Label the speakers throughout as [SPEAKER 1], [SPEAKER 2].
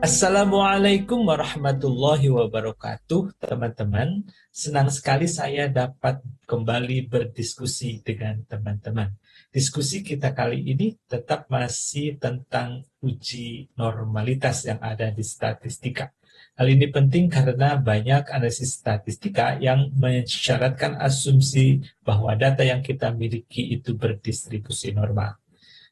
[SPEAKER 1] Assalamualaikum warahmatullahi wabarakatuh, teman-teman. Senang sekali saya dapat kembali berdiskusi dengan teman-teman. Diskusi kita kali ini tetap masih tentang uji normalitas yang ada di statistika. Hal ini penting karena banyak analisis statistika yang mensyaratkan asumsi bahwa data yang kita miliki itu berdistribusi normal.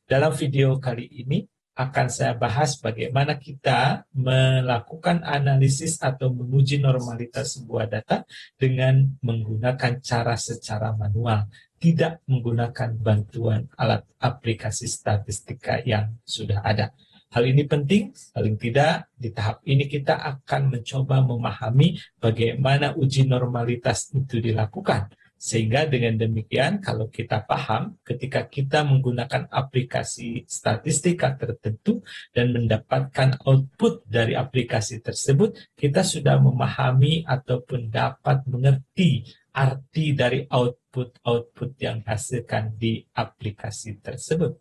[SPEAKER 1] Dalam video kali ini akan saya bahas bagaimana kita melakukan analisis atau menguji normalitas sebuah data dengan menggunakan cara secara manual, tidak menggunakan bantuan alat aplikasi statistika yang sudah ada. Hal ini penting, paling tidak di tahap ini kita akan mencoba memahami bagaimana uji normalitas itu dilakukan. Sehingga dengan demikian, kalau kita paham, ketika kita menggunakan aplikasi statistika tertentu dan mendapatkan output dari aplikasi tersebut, kita sudah memahami ataupun dapat mengerti arti dari output-output yang dihasilkan di aplikasi tersebut.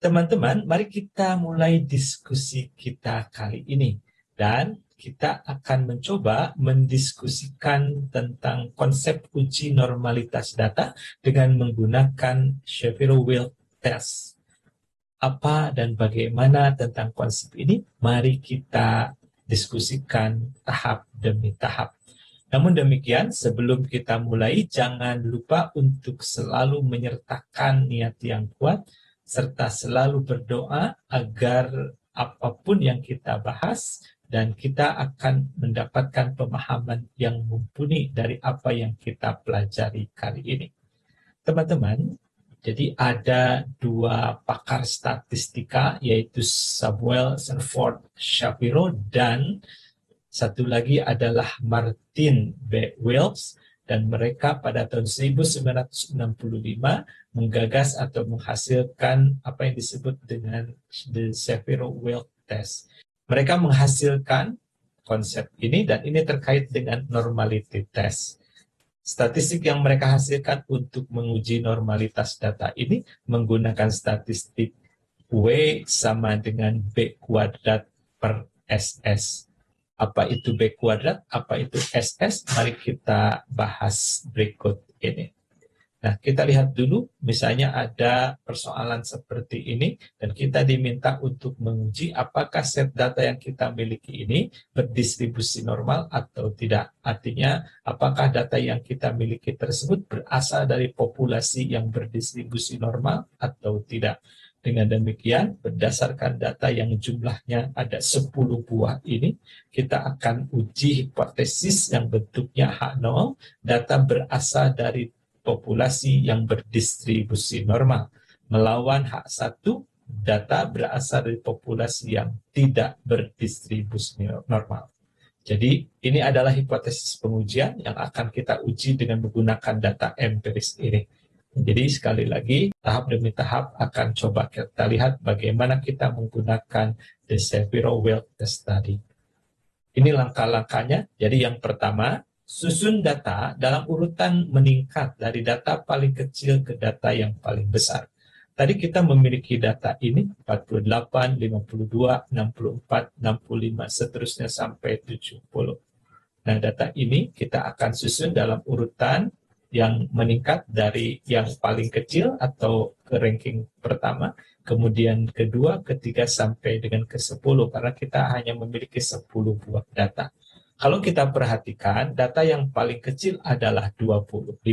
[SPEAKER 1] Teman-teman, mari kita mulai diskusi kita kali ini. Dan kita akan mencoba mendiskusikan tentang konsep uji normalitas data dengan menggunakan Shapiro-Wilk Test. Apa dan bagaimana tentang konsep ini? Mari kita diskusikan tahap demi tahap. Namun demikian, sebelum kita mulai, jangan lupa untuk selalu menyertakan niat yang kuat, serta selalu berdoa agar apapun yang kita bahas, dan kita akan mendapatkan pemahaman yang mumpuni dari apa yang kita pelajari kali ini. Teman-teman, jadi ada dua pakar statistika, yaitu Samuel Sanford Shapiro dan satu lagi adalah Martin B. Wilks, dan mereka pada tahun 1965 menggagas atau menghasilkan apa yang disebut dengan the Shapiro-Wilk Test. Mereka menghasilkan konsep ini dan ini terkait dengan normality test. Statistik yang mereka hasilkan untuk menguji normalitas data ini menggunakan statistik W sama dengan B kuadrat per SS. Apa itu B kuadrat? Apa itu SS? Mari kita bahas berikut ini. Nah, kita lihat dulu, misalnya ada persoalan seperti ini, dan kita diminta untuk menguji apakah set data yang kita miliki ini berdistribusi normal atau tidak. Artinya, apakah data yang kita miliki tersebut berasal dari populasi yang berdistribusi normal atau tidak. Dengan demikian, berdasarkan data yang jumlahnya ada 10 buah ini, kita akan uji hipotesis yang bentuknya H0, data berasal dari populasi yang berdistribusi normal, melawan H1, data berasal dari populasi yang tidak berdistribusi normal. Jadi ini adalah hipotesis pengujian yang akan kita uji dengan menggunakan data empiris ini. Jadi sekali lagi, tahap demi tahap akan coba kita lihat bagaimana kita menggunakan the Shapiro-Wilk test tadi. Ini langkah-langkahnya. Jadi yang pertama, susun data dalam urutan meningkat dari data paling kecil ke data yang paling besar. Tadi kita memiliki data ini 48, 52, 64, 65, seterusnya sampai 70. Nah, data ini kita akan susun dalam urutan yang meningkat dari yang paling kecil atau ke ranking pertama, kemudian kedua, ketiga, sampai dengan ke-10, karena kita hanya memiliki 10 buah data. Kalau kita perhatikan, data yang paling kecil adalah 25,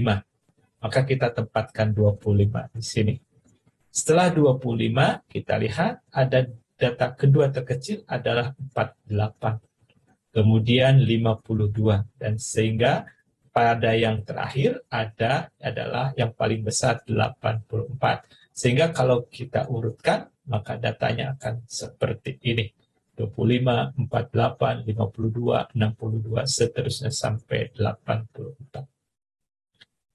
[SPEAKER 1] maka kita tempatkan 25 di sini. Setelah 25, kita lihat ada data kedua terkecil adalah 48, kemudian 52, dan sehingga pada yang terakhir adalah yang paling besar 84. Sehingga kalau kita urutkan, maka datanya akan seperti ini. 25, 48, 52, 62, seterusnya sampai 84.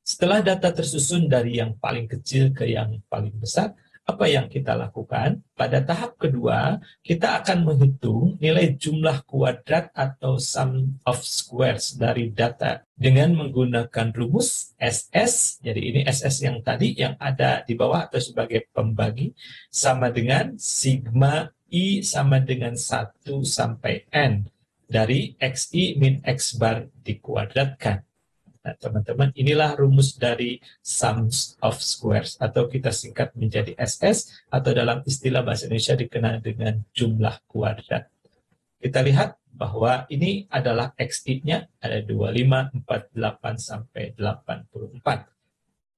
[SPEAKER 1] Setelah data tersusun dari yang paling kecil ke yang paling besar, apa yang kita lakukan? Pada tahap kedua, kita akan menghitung nilai jumlah kuadrat atau sum of squares dari data dengan menggunakan rumus SS. Jadi ini SS yang tadi yang ada di bawah atau sebagai pembagi sama dengan sigma I sama dengan 1 sampai N dari XI min X bar dikuadratkan. Nah, teman-teman, inilah rumus dari sums of squares atau kita singkat menjadi SS atau dalam istilah bahasa Indonesia dikenal dengan jumlah kuadrat. Kita lihat bahwa ini adalah XI-nya ada 25, 48 sampai 84.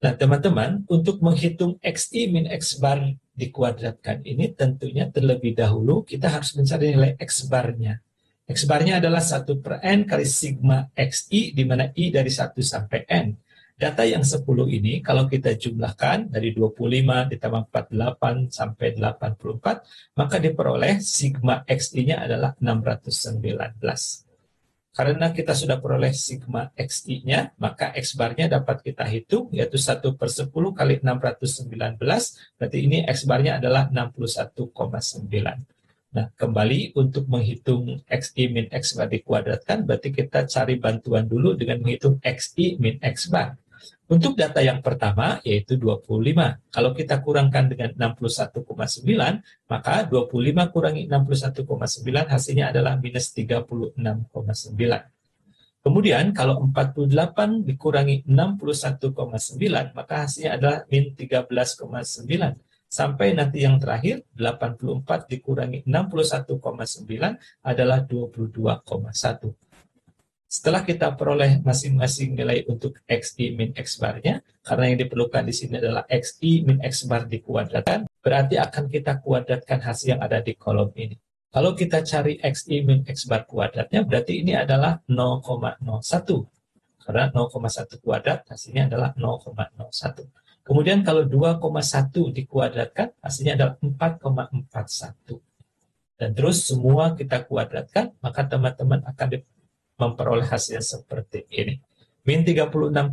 [SPEAKER 1] Nah, teman-teman, untuk menghitung XI min X bar dikuadratkan ini tentunya terlebih dahulu kita harus mencari nilai X barnya. X barnya adalah 1 per N kali sigma XI, di mana I dari 1 sampai N. Data yang 10 ini kalau kita jumlahkan dari 25 ditambah 48 sampai 84, maka diperoleh sigma XI-nya adalah 619. Karena kita sudah peroleh sigma XI-nya, maka X barnya dapat kita hitung, yaitu 1 per 10 kali 619, berarti ini X barnya adalah 61,9. Nah, kembali untuk menghitung XI min X bar dikuadratkan, berarti kita cari bantuan dulu dengan menghitung XI min X bar. Untuk data yang pertama, yaitu 25. Kalau kita kurangkan dengan 61,9, maka 25 kurangi 61,9 hasilnya adalah minus 36,9. Kemudian kalau 48 dikurangi 61,9, maka hasilnya adalah min 13,9. Sampai nanti yang terakhir, 84 dikurangi 61,9 adalah 22,1. Setelah kita peroleh masing-masing nilai untuk XI min X barnya, karena yang diperlukan di sini adalah XI min X bar dikuadratkan, berarti akan kita kuadratkan hasil yang ada di kolom ini. Kalau kita cari XI min X bar kuadratnya, berarti ini adalah 0,01. Karena 0,1 kuadrat hasilnya adalah 0,01. Kemudian kalau 2,1 dikuadratkan, hasilnya adalah 4,41. Dan terus semua kita kuadratkan, maka teman-teman akan memperoleh hasil seperti ini. Min 36,9,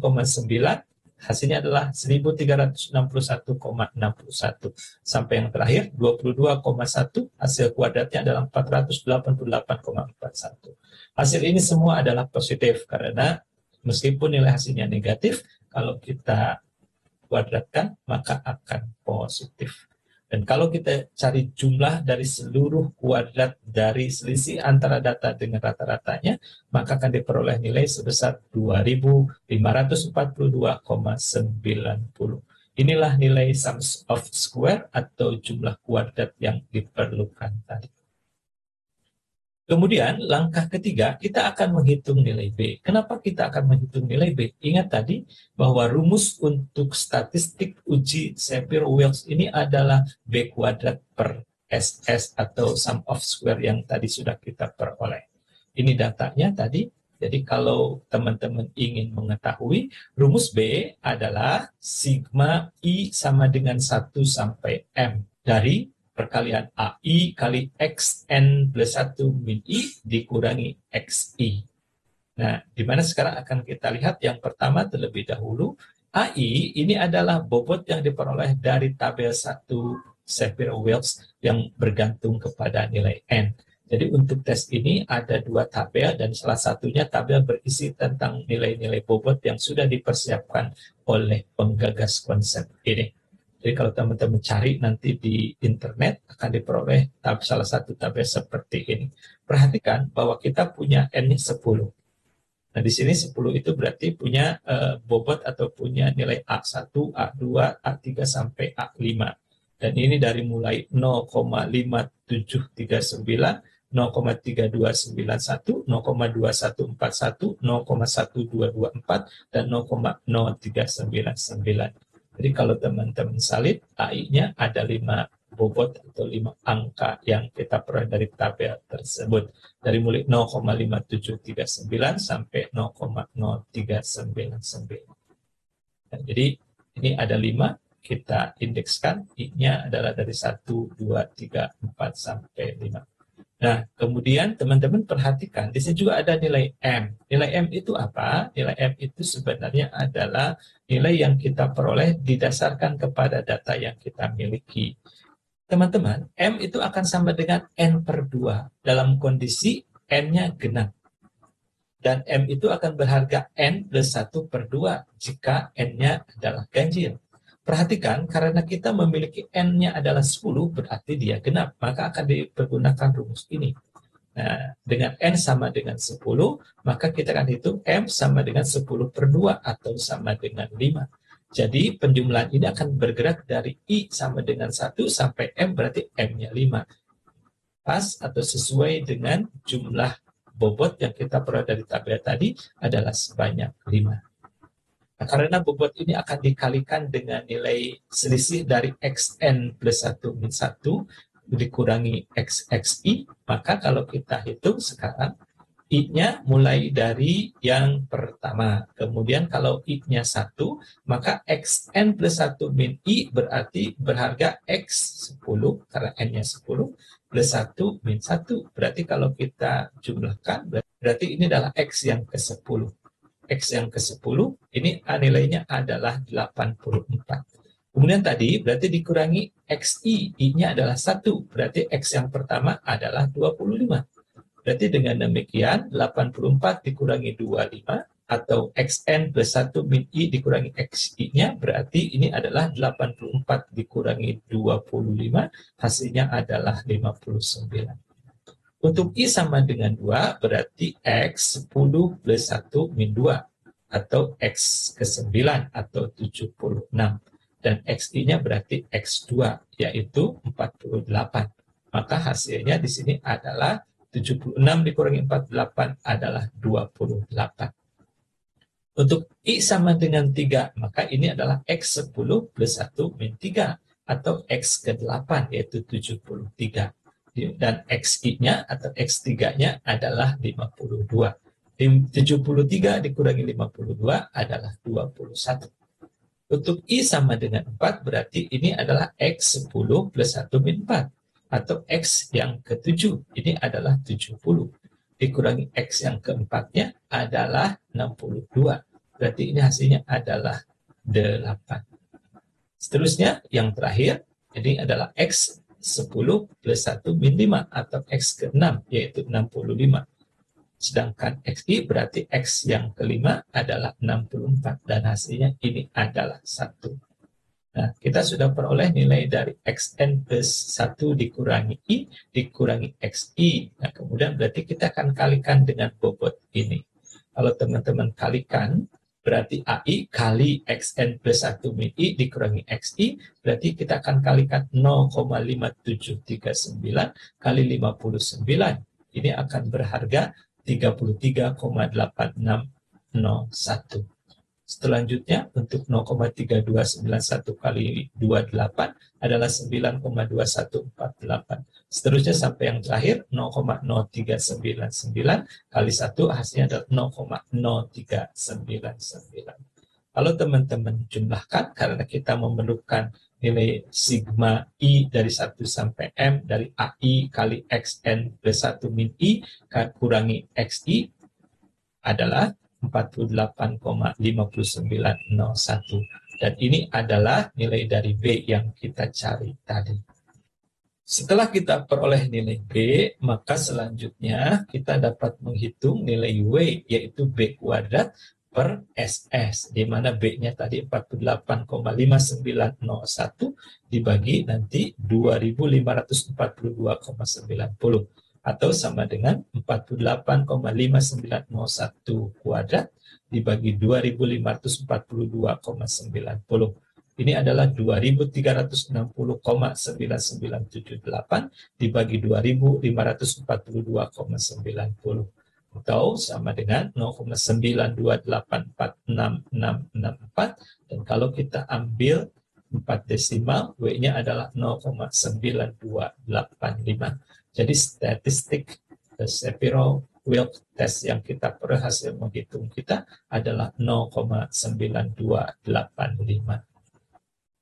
[SPEAKER 1] hasilnya adalah 1361,61. Sampai yang terakhir, 22,1, hasil kuadratnya adalah 488,41. Hasil ini semua adalah positif, karena meskipun nilai hasilnya negatif, kalau kita kuadratkan, maka akan positif. Dan kalau kita cari jumlah dari seluruh kuadrat dari selisih antara data dengan rata-ratanya, maka akan diperoleh nilai sebesar 2542,90. Inilah nilai sums of square atau jumlah kuadrat yang diperlukan tadi. Kemudian langkah ketiga, kita akan menghitung nilai B. Kenapa kita akan menghitung nilai B? Ingat tadi bahwa rumus untuk statistik uji Shapiro-Wilks ini adalah B kuadrat per SS atau sum of square yang tadi sudah kita peroleh. Ini datanya tadi. Jadi kalau teman-teman ingin mengetahui, rumus B adalah sigma I sama dengan 1 sampai M dari perkalian AI kali XN plus 1 min I dikurangi XI. Nah, di mana sekarang akan kita lihat yang pertama terlebih dahulu, AI ini adalah bobot yang diperoleh dari tabel 1 Shapiro-Wilks yang bergantung kepada nilai N. Jadi untuk tes ini ada 2 tabel dan salah satunya tabel berisi tentang nilai-nilai bobot yang sudah dipersiapkan oleh penggagas konsep ini. Jadi kalau teman-teman cari nanti di internet akan diperoleh salah satu tabel seperti ini. Perhatikan bahwa kita punya N-nya 10. Nah di sini 10 itu berarti punya bobot atau punya nilai A1, A2, A3 sampai A5. Dan ini dari mulai 0,5739, 0,3291, 0,2141, 0,1224, dan 0,0399. Jadi kalau teman-teman salin, AI-nya ada 5 bobot atau 5 angka yang kita peroleh dari tabel tersebut. Dari mulai 0,5739 sampai 0,0399. Nah, jadi ini ada 5, kita indekskan, I-nya adalah dari 1, 2, 3, 4, sampai 5. Nah, kemudian teman-teman perhatikan, di sini juga ada nilai M. Nilai M itu apa? Nilai M itu sebenarnya adalah nilai yang kita peroleh didasarkan kepada data yang kita miliki. Teman-teman, M itu akan sama dengan N per 2 dalam kondisi N-nya genap. Dan M itu akan berharga N plus 1 per 2 jika N-nya adalah ganjil. Perhatikan, karena kita memiliki N-nya adalah 10, berarti dia genap. Maka akan dipergunakan rumus ini. Nah, dengan N sama dengan 10, maka kita akan hitung M sama dengan 10 per 2 atau sama dengan 5. Jadi penjumlahan ini akan bergerak dari I sama dengan 1 sampai M, berarti M-nya 5. Pas atau sesuai dengan jumlah bobot yang kita peroleh dari tabel tadi adalah sebanyak 5. Nah, karena bobot ini akan dikalikan dengan nilai selisih dari Xn plus 1 min 1 dikurangi XXI, maka kalau kita hitung sekarang, I-nya mulai dari yang pertama. Kemudian kalau I-nya 1, maka Xn plus 1 min I berarti berharga X 10, karena N-nya 10, plus 1 min 1. Berarti kalau kita jumlahkan, berarti ini adalah X yang ke-10. X yang ke-10, ini nilainya adalah 84. Kemudian tadi berarti dikurangi XI, I-nya adalah 1, berarti X yang pertama adalah 25. Berarti dengan demikian 84 dikurangi 25 atau Xn plus 1 min I dikurangi XI-nya, berarti ini adalah 84 dikurangi 25, hasilnya adalah 59. Untuk I sama dengan 2, berarti X 10 plus 1 min 2 atau X ke-9 atau 76. Dan XI-nya berarti X2, yaitu 48. Maka hasilnya di sini adalah 76 dikurangi 48 adalah 28. Untuk I sama dengan 3, maka ini adalah X10 plus 1 min 3 atau X ke-8, yaitu 73. Dan XI-nya atau X3-nya adalah 52. 73 dikurangi 52 adalah 21. Untuk I sama dengan 4, berarti ini adalah X10 plus 1 min 4. Atau X yang ke-7, ini adalah 70. Dikurangi X yang keempatnya adalah 62. Berarti ini hasilnya adalah 8. Seterusnya, yang terakhir, ini adalah X 10 plus 1 min 5 atau X ke-6, yaitu 65. Sedangkan XI berarti X yang kelima adalah 64. Dan hasilnya ini adalah 1. Nah, kita sudah peroleh nilai dari Xn plus 1 dikurangi I dikurangi XI. Nah, kemudian berarti kita akan kalikan dengan bobot ini. Kalau teman-teman kalikan, berarti AI kali Xn plus 1 min I dikurangi XI, berarti kita akan kalikan 0,5739 kali 59. Ini akan berharga 33,8601. Selanjutnya untuk 0,3291 kali 28 adalah 9,2148. Seterusnya sampai yang terakhir 0,0399 kali 1 hasilnya adalah 0,0399. Kalau teman-teman jumlahkan, karena kita memerlukan nilai sigma I dari 1 sampai M dari AI kali Xn plus 1 min I kurangi XI adalah 48,5901. Dan ini adalah nilai dari B yang kita cari tadi. Setelah kita peroleh nilai B, maka selanjutnya kita dapat menghitung nilai W, yaitu B kuadrat per SS, di mana B-nya tadi 48,5901 dibagi nanti 2542,90 atau sama dengan 48,5901 kuadrat dibagi 2542,90. Ini adalah 2360,9978 dibagi 2542,90 atau sama dengan 0,9284664. Dan kalau kita ambil 4 desimal, W-nya adalah 0,9285. Jadi statistik Shapiro-Wilk test yang kita berhasil menghitung kita adalah 0,9285.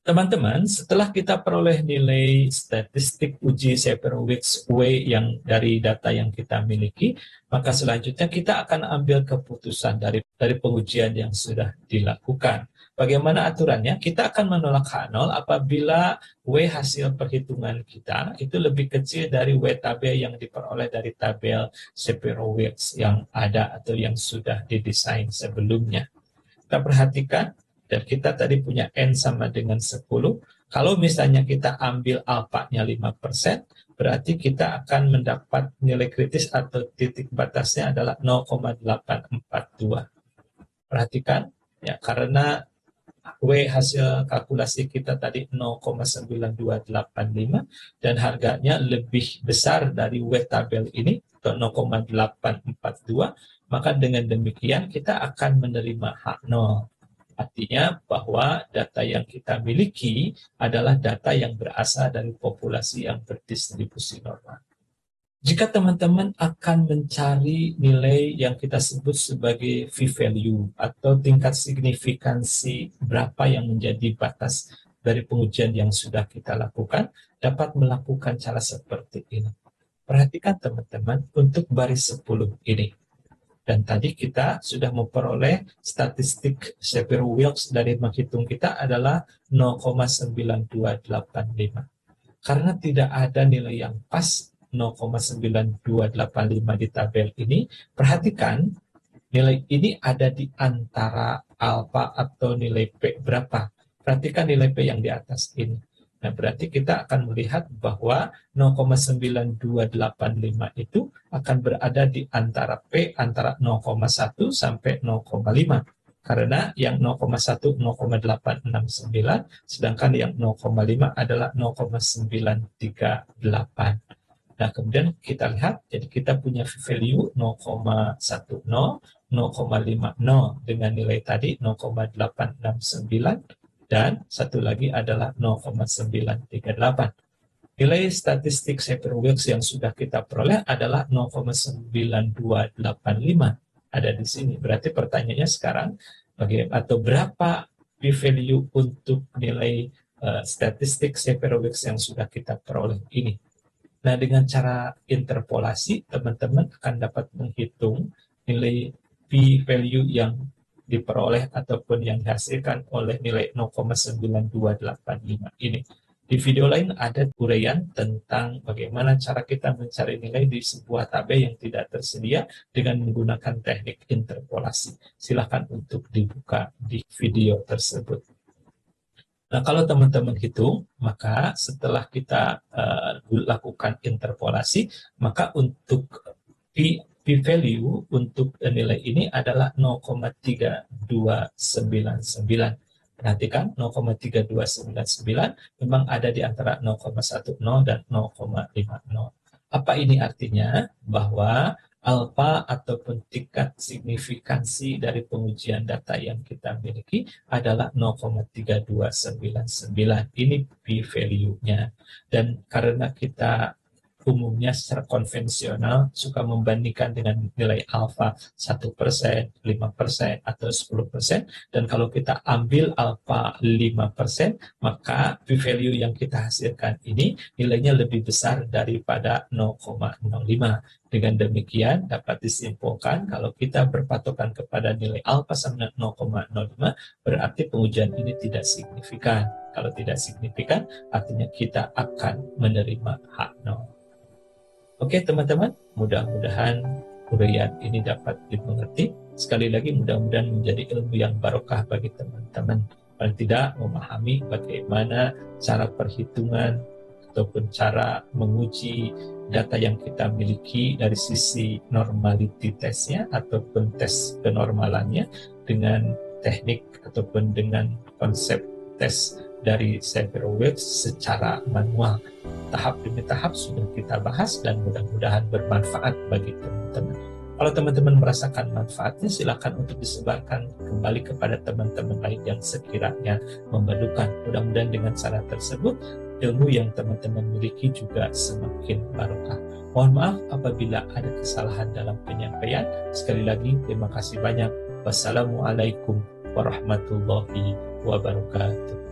[SPEAKER 1] Teman-teman, setelah kita peroleh nilai statistik uji Shaper-Wilks W yang dari data yang kita miliki, maka selanjutnya kita akan ambil keputusan dari pengujian yang sudah dilakukan. Bagaimana aturannya? Kita akan menolak H0 apabila W hasil perhitungan kita itu lebih kecil dari W tabel yang diperoleh dari tabel Shaper-Wilks yang ada atau yang sudah didesain sebelumnya. Kita perhatikan, dan kita tadi punya N sama dengan 10. Kalau misalnya kita ambil alfanya 5%, berarti kita akan mendapat nilai kritis atau titik batasnya adalah 0,842. Perhatikan, ya, karena W hasil kalkulasi kita tadi 0,9285 dan harganya lebih besar dari W tabel ini, atau 0,842, maka dengan demikian kita akan menerima H0. Artinya bahwa data yang kita miliki adalah data yang berasal dari populasi yang berdistribusi normal. Jika teman-teman akan mencari nilai yang kita sebut sebagai p-value atau tingkat signifikansi berapa yang menjadi batas dari pengujian yang sudah kita lakukan, dapat melakukan cara seperti ini. Perhatikan teman-teman untuk baris 10 ini. Dan tadi kita sudah memperoleh statistik Shaper-Wilks dari menghitung kita adalah 0,9285. Karena tidak ada nilai yang pas 0,9285 di tabel ini, perhatikan nilai ini ada di antara alfa atau nilai P berapa. Perhatikan nilai P yang di atas ini. Nah, berarti kita akan melihat bahwa 0,9285 itu akan berada di antara P antara 0,1 sampai 0,5. Karena yang 0,1 0,869, sedangkan yang 0,5 adalah 0,938. Nah, kemudian kita lihat, jadi kita punya value 0,10, 0,50 dengan nilai tadi 0,869, dan satu lagi adalah 0,938. Nilai statistik Shaper-Wilks yang sudah kita peroleh adalah 0,9285. Ada di sini. Berarti pertanyaannya sekarang, berapa p-value untuk nilai statistik Shaper-Wilks yang sudah kita peroleh ini. Nah, dengan cara interpolasi, teman-teman akan dapat menghitung nilai p-value yang diperoleh ataupun yang dihasilkan oleh nilai 0,9285 ini. Di video lain ada uraian tentang bagaimana cara kita mencari nilai di sebuah tabel yang tidak tersedia dengan menggunakan teknik interpolasi. Silakan untuk dibuka di video tersebut. Nah, kalau teman-teman hitung, maka setelah kita lakukan interpolasi, maka untuk p-value untuk nilai ini adalah 0,3299. Perhatikan, 0,3299 memang ada di antara 0,10 dan 0,50. Apa ini artinya? Bahwa alfa ataupun tingkat signifikansi dari pengujian data yang kita miliki adalah 0,3299. Ini p-value-nya. Dan karena kita umumnya secara konvensional suka membandingkan dengan nilai alfa 1%, 5%, atau 10%. Dan kalau kita ambil alfa 5%, maka p-value yang kita hasilkan ini nilainya lebih besar daripada 0,05. Dengan demikian dapat disimpulkan kalau kita berpatokan kepada nilai alfa sama 0,05, berarti pengujian ini tidak signifikan. Kalau tidak signifikan, artinya kita akan menerima H0. Oke teman-teman, mudah-mudahan uraian ini dapat dimengerti. Sekali lagi mudah-mudahan menjadi ilmu yang barokah bagi teman-teman. Paling tidak memahami bagaimana cara perhitungan ataupun cara menguji data yang kita miliki dari sisi normality testnya ataupun tes kenormalannya dengan teknik ataupun dengan konsep tes dari Shaper-Wilks secara manual. Tahap demi tahap sudah kita bahas dan mudah-mudahan bermanfaat bagi teman-teman. Kalau teman-teman merasakan manfaatnya, silakan untuk disebarkan kembali kepada teman-teman lain yang sekiranya memerlukan. Mudah-mudahan dengan cara tersebut, ilmu yang teman-teman miliki juga semakin barokah. Mohon maaf apabila ada kesalahan dalam penyampaian. Sekali lagi, terima kasih banyak. Wassalamualaikum warahmatullahi wabarakatuh.